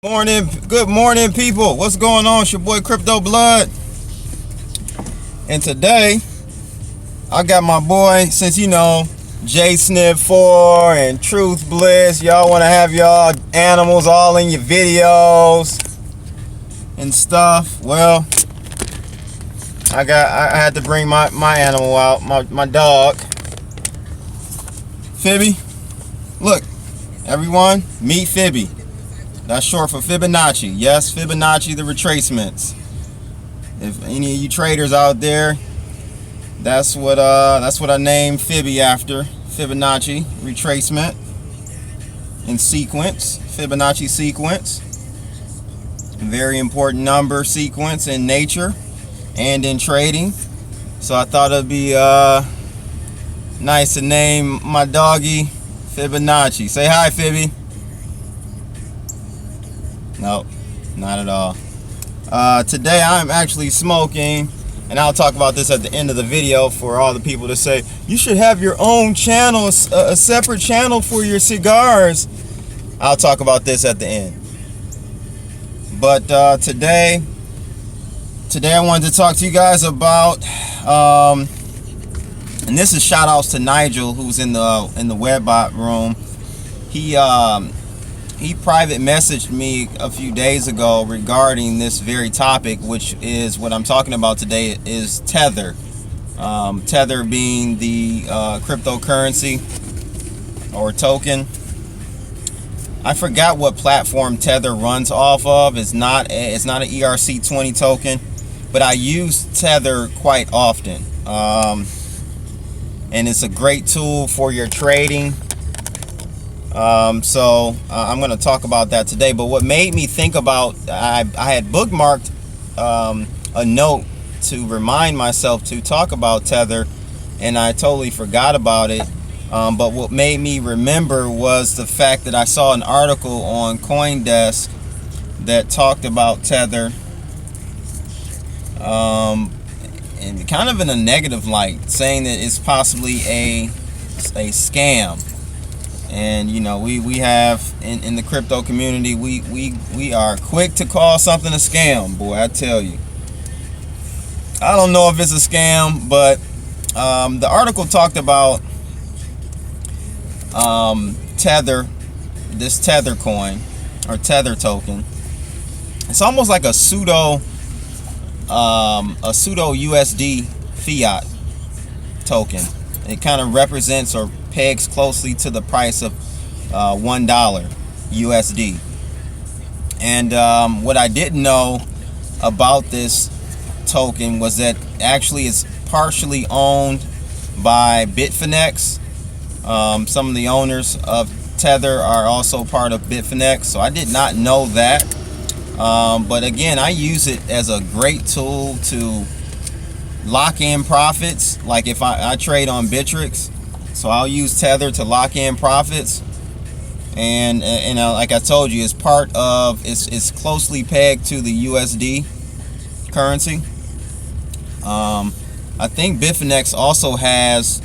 Good morning, people. What's going on? It's your boy Crypto Blood, and today I got my boy, since you know J Snip 4 and Truth Bliss, y'all want to have y'all animals all in your videos and stuff. Well, I had to bring my animal out, my dog Fibby. Look, everyone, meet Fibby. That's short for Fibonacci. Yes, Fibonacci, the retracements. If any of you traders out there, that's what I named Fibby after. Fibonacci retracement and sequence. Fibonacci sequence. Very important number sequence in nature and in trading. So I thought it'd be nice to name my doggy Fibonacci. Say hi, Fibby. Nope, not at all. Today I'm actually smoking, and I'll talk about this at the end of the video for all the people to say, you should have your own channel, a separate channel for your cigars. I'll talk about this at the end. But today I wanted to talk to you guys about, and this is shout outs to Nigel, who's in the Webbot room. He private messaged me a few days ago regarding this very topic, which is what I'm talking about today, is Tether. Tether being the cryptocurrency or token. I forgot what platform Tether runs off of. It's not an ERC20 token, but I use Tether quite often. And it's a great tool for your trading. So I'm going to talk about that today. But what made me think about, I had bookmarked a note to remind myself to talk about Tether, and I totally forgot about it. But what made me remember was the fact that I saw an article on CoinDesk that talked about Tether, and kind of in a negative light, saying that it's possibly a scam. And you know, we have in the crypto community, we are quick to call something a scam, boy, I tell you. I don't know if it's a scam, but the article talked about Tether, this Tether coin or Tether token. It's almost like a pseudo USD fiat token. It kind of represents or pegs closely to the price of $1 USD. And what I didn't know about this token was that actually it's partially owned by Bitfinex. Some of the owners of Tether are also part of Bitfinex, so I did not know that. But again, I use it as a great tool to lock in profits. Like if I trade on Bittrex, so I'll use Tether to lock in profits, and like I told you, it's part of, it's closely pegged to the USD currency. I think Bitfinex also has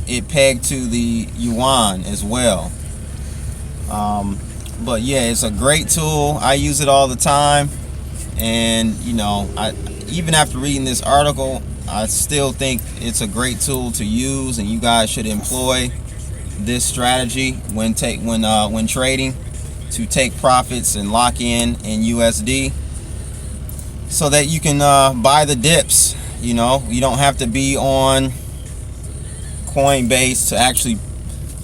it pegged to the yuan as well. But yeah, it's a great tool. I use it all the time, and you know, even after reading this article, I still think it's a great tool to use, and you guys should employ this strategy when trading, to take profits and lock in USD so that you can buy the dips. You know, you don't have to be on Coinbase to actually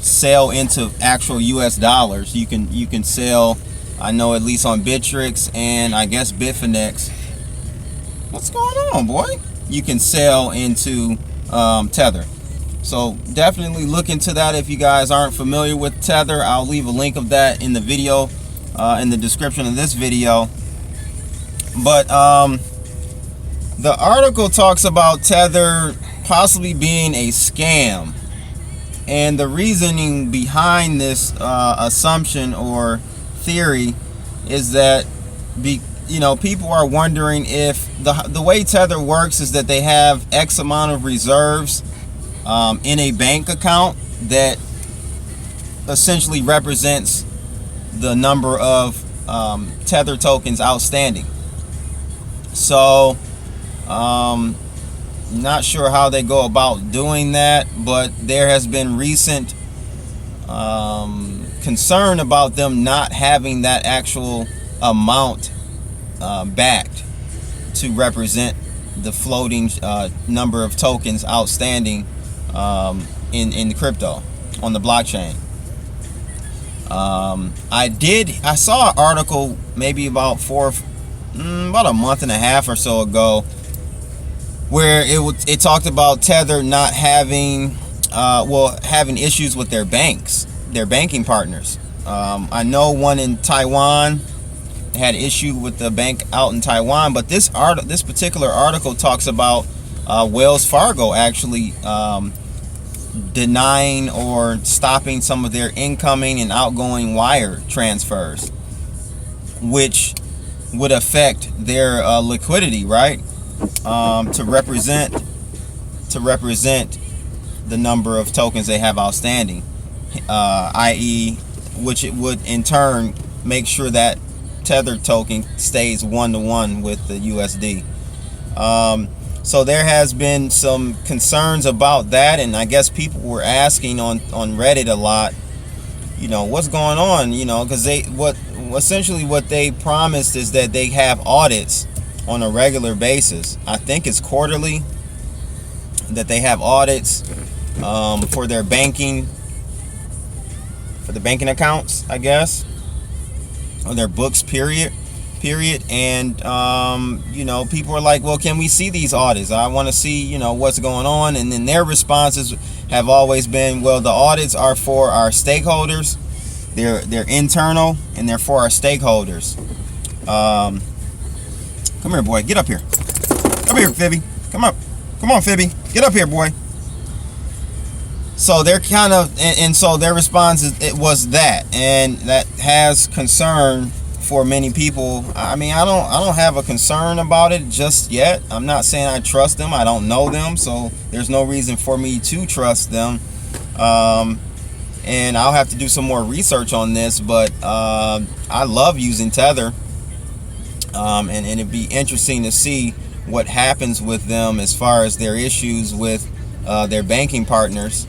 sell into actual US dollars. You can sell, I know, at least on Bittrex and I guess Bitfinex. What's going on, boy? You can sell into Tether. So definitely look into that if you guys aren't familiar with Tether. I'll leave a link of that in the video, in the description of this video. But the article talks about Tether possibly being a scam, and the reasoning behind this assumption or theory is that you know, people are wondering if the way Tether works is that they have X amount of reserves in a bank account that essentially represents the number of Tether tokens outstanding. So not sure how they go about doing that, but there has been recent concern about them not having that actual amount backed to represent the floating number of tokens outstanding in the crypto on the blockchain. I saw an article maybe about about a month and a half or so ago, where it talked about Tether not having having issues with their banking partners. I know one in Taiwan had issue with the bank out in Taiwan, but this particular article talks about Wells Fargo actually denying or stopping some of their incoming and outgoing wire transfers, which would affect their liquidity, right? To represent the number of tokens they have outstanding, i.e., which it would in turn make sure that Tether token stays 1-to-1 with the USD. So there has been some concerns about that, and I guess people were asking on Reddit a lot, what's going on, because essentially what they promised is that they have audits on a regular basis. I think it's quarterly that they have audits for their banking accounts, I guess, or their books, period. And people are like, well, can we see these audits? I want to see what's going on. And then their responses have always been, well, the audits are for our stakeholders, they're internal, and they're for our stakeholders. Come here, boy, get up here. Come here, Fibby. Come on, Fibby, get up here, boy. So they're kind of, and so their response was that, and that has concern for many people. I mean, I don't have a concern about it just yet. I'm not saying I trust them. I don't know them, so there's no reason for me to trust them. And I'll have to do some more research on this, but I love using Tether, and it'd be interesting to see what happens with them as far as their issues with their banking partners.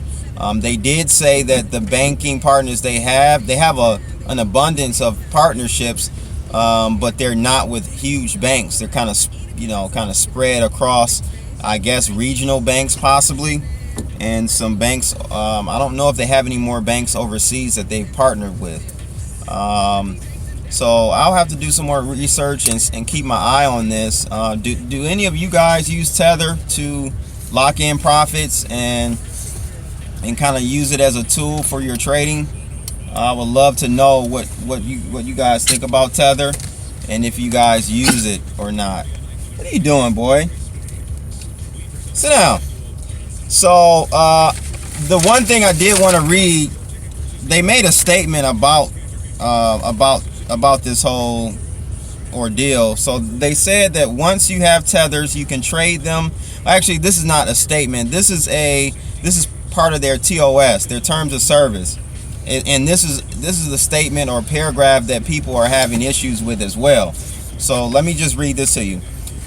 They did say that the banking partners they have an abundance of partnerships, but they're not with huge banks. They're kind of spread across, I guess, regional banks possibly, and some banks. I don't know if they have any more banks overseas that they've partnered with. So I'll have to do some more research and keep my eye on this. Do any of you guys use Tether to lock in profits and kind of use it as a tool for your trading? I would love to know what you guys think about Tether, and if you guys use it or not. What are you doing, boy? Sit down. So the one thing I did want to read, they made a statement about this whole ordeal. So they said that once you have tethers, you can trade them. Actually, this is not a statement. This is part of their TOS, their terms of service. And this is the statement or paragraph that people are having issues with as well. So let me just read this to you.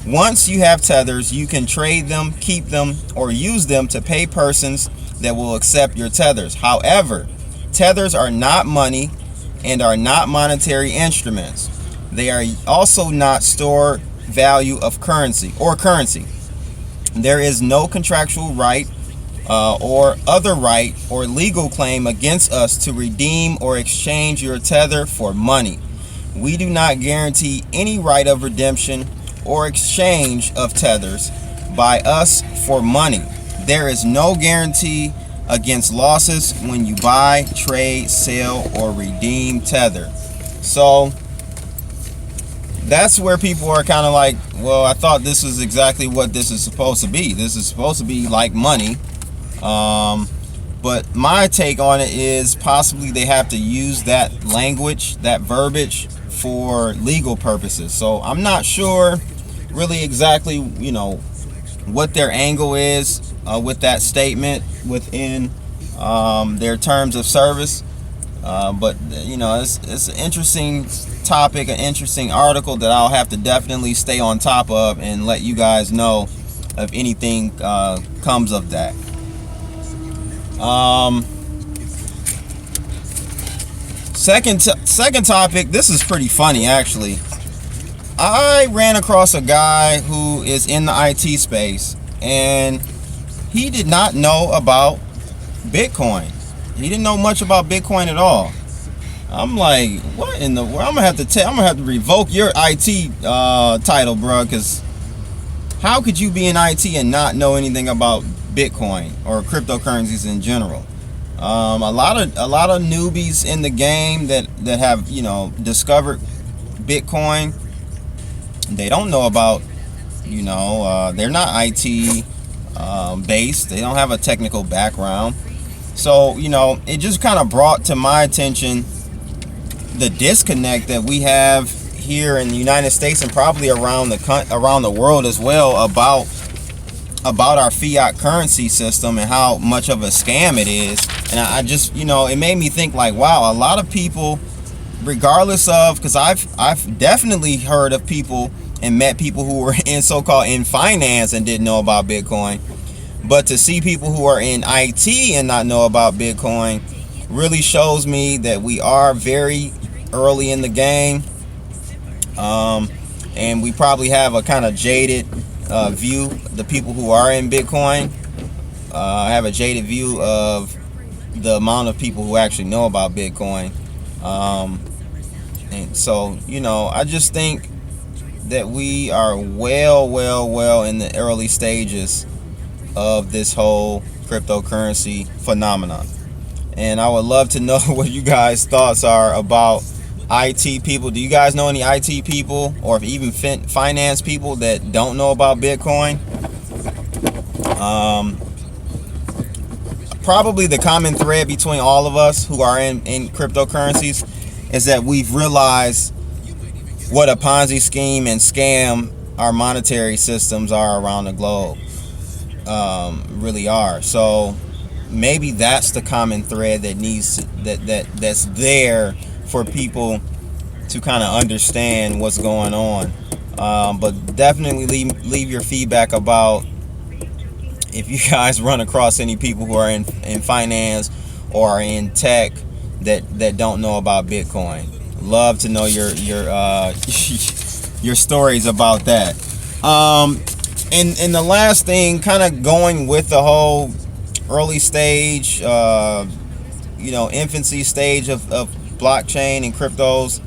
Once you have tethers, you can trade them, keep them, or use them to pay persons that will accept your tethers. However, tethers are not money and are not monetary instruments. They are also not stored value of currency. There is no contractual right or other right or legal claim against us to redeem or exchange your tether for money. We do not guarantee any right of redemption or exchange of tethers by us for money. There is no guarantee against losses when you buy, trade, sell, or redeem tether. So that's where people are kind of like, well, I thought this is exactly what this is supposed to be. This is supposed to be like money. But my take on it is possibly they have to use that language, that verbiage, for legal purposes. So I'm not sure really exactly, what their angle is with that statement within their terms of service. But it's an interesting topic, an interesting article that I'll have to definitely stay on top of and let you guys know if anything comes of that. Second topic. This is pretty funny, actually. I ran across a guy who is in the IT space, and he did not know about Bitcoin. He didn't know much about Bitcoin at all. I'm like, what in the world? I'm gonna have to revoke your IT title, bro. Because how could you be in IT and not know anything about Bitcoin or cryptocurrencies in general? A lot of newbies in the game that have, you know, discovered Bitcoin. They don't know about, you know, they're not IT based. They don't have a technical background. So, you know, it just kind of brought to my attention the disconnect that we have here in the United States and probably around the world as well about our fiat currency system and how much of a scam it is. And I just, you know, it made me think like, wow, a lot of people, regardless of, because I've definitely heard of people and met people who were in so-called in finance and didn't know about Bitcoin. But to see people who are in IT and not know about Bitcoin really shows me that we are very early in the game. And we probably have a kind of jaded view. The people who are in Bitcoin have a jaded view of the amount of people who actually know about Bitcoin. And so, you know, I just think that we are well in the early stages of this whole cryptocurrency phenomenon. And I would love to know what you guys' thoughts are about IT people. Do you guys know any IT people or even finance people that don't know about Bitcoin? Probably the common thread between all of us who are in cryptocurrencies is that we've realized what a Ponzi scheme and scam our monetary systems are around the globe. Really are. So maybe that's the common thread that needs that's there for people to kind of understand what's going on. But definitely leave your feedback about if you guys run across any people who are in finance or in tech that don't know about Bitcoin. Love to know your your stories about that. And the last thing, kind of going with the whole early stage, you know, infancy stage of blockchain and cryptos.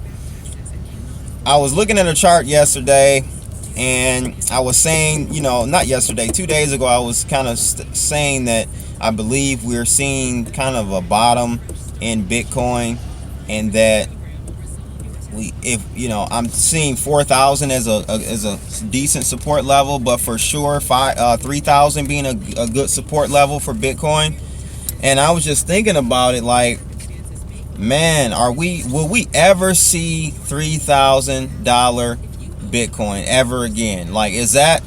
I was looking at a chart yesterday, and I was saying, you know, not yesterday, 2 days ago, I was kind of saying that I believe we're seeing kind of a bottom in Bitcoin, and that I'm seeing 4,000 as a decent support level, but for sure 3,000 being a good support level for Bitcoin. And I was just thinking about it, like, man, will we ever see $3,000 Bitcoin ever again? Like, is that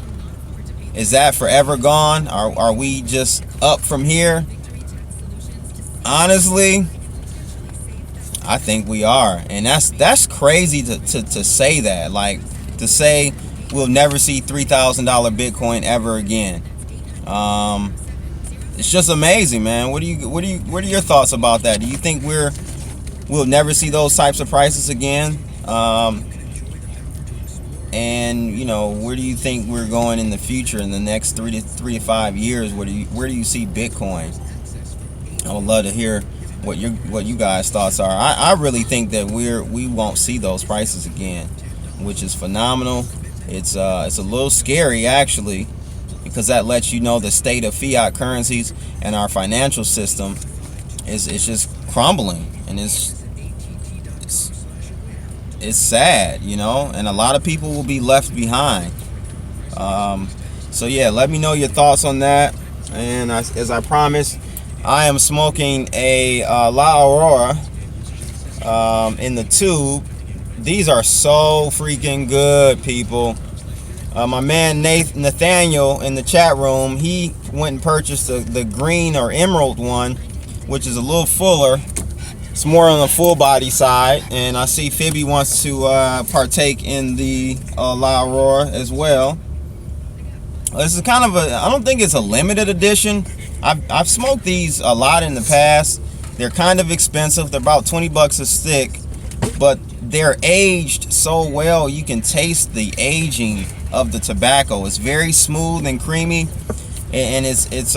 forever gone? Are we just up from here? Honestly, I think we are, and that's crazy to say that. Like, to say we'll never see $3,000 Bitcoin ever again. It's just amazing, man. What are your thoughts about that? Do you think we'll never see those types of prices again? And you know, where do you think we're going in the future in the next 3 to 5 years? Where do you see Bitcoin? I would love to hear what you guys' thoughts are. I really think that we won't see those prices again, which is phenomenal. It's a little scary, actually, because that lets you know the state of fiat currencies and our financial system is just crumbling, and it's sad, you know, and a lot of people will be left behind. So yeah, let me know your thoughts on that. And as I promised, I am smoking a La Aurora in the tube. These are so freaking good, people. My man Nathaniel in the chat room, he went and purchased the green or emerald one, which is a little fuller. It's more on the full body side, and I see Phoebe wants to partake in the La Aurora as well. This is kind of a, I don't think it's a limited edition. I've smoked these a lot in the past. They're kind of expensive. They're about 20 bucks a stick, but they're aged so well. You can taste the aging of the tobacco. It's very smooth and creamy, and it's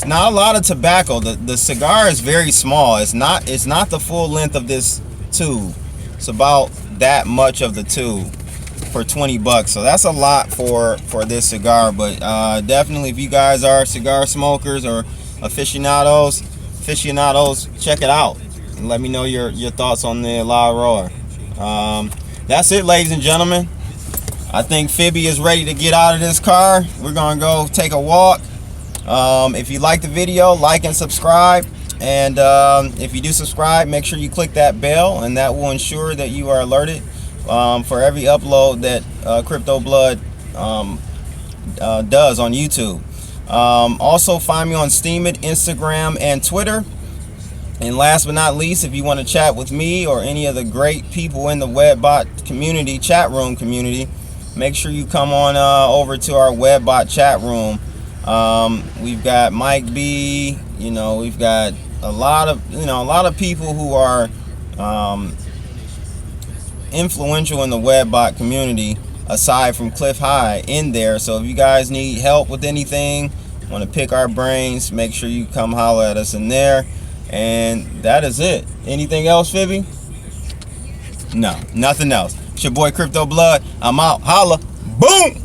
not a lot of tobacco. The cigar is very small. It's not the full length of this tube. It's about that much of the tube for 20 bucks. So that's a lot for this cigar. But definitely, if you guys are cigar smokers or aficionados, check it out and let me know your thoughts on the La Aurora. That's it, ladies and gentlemen. I think Phoebe is ready to get out of this car. We're gonna go take a walk. If you like the video, like and subscribe, and if you do subscribe, make sure you click that bell, and that will ensure that you are alerted for every upload that Crypto Blood does on YouTube. Also find me on Steemit, Instagram, and Twitter. And last but not least, if you want to chat with me or any of the great people in the Webbot community, chat room community, make sure you come on over to our Webbot chat room. We've got Mike B, we've got a lot of people who are influential in the Webbot community aside from Clif High in there. So if you guys need help with anything, want to pick our brains, make sure you come holler at us in there. And that is it. Anything else, Phoebe? No, nothing else. It's your boy Crypto Blood. I'm out. Holla. Boom!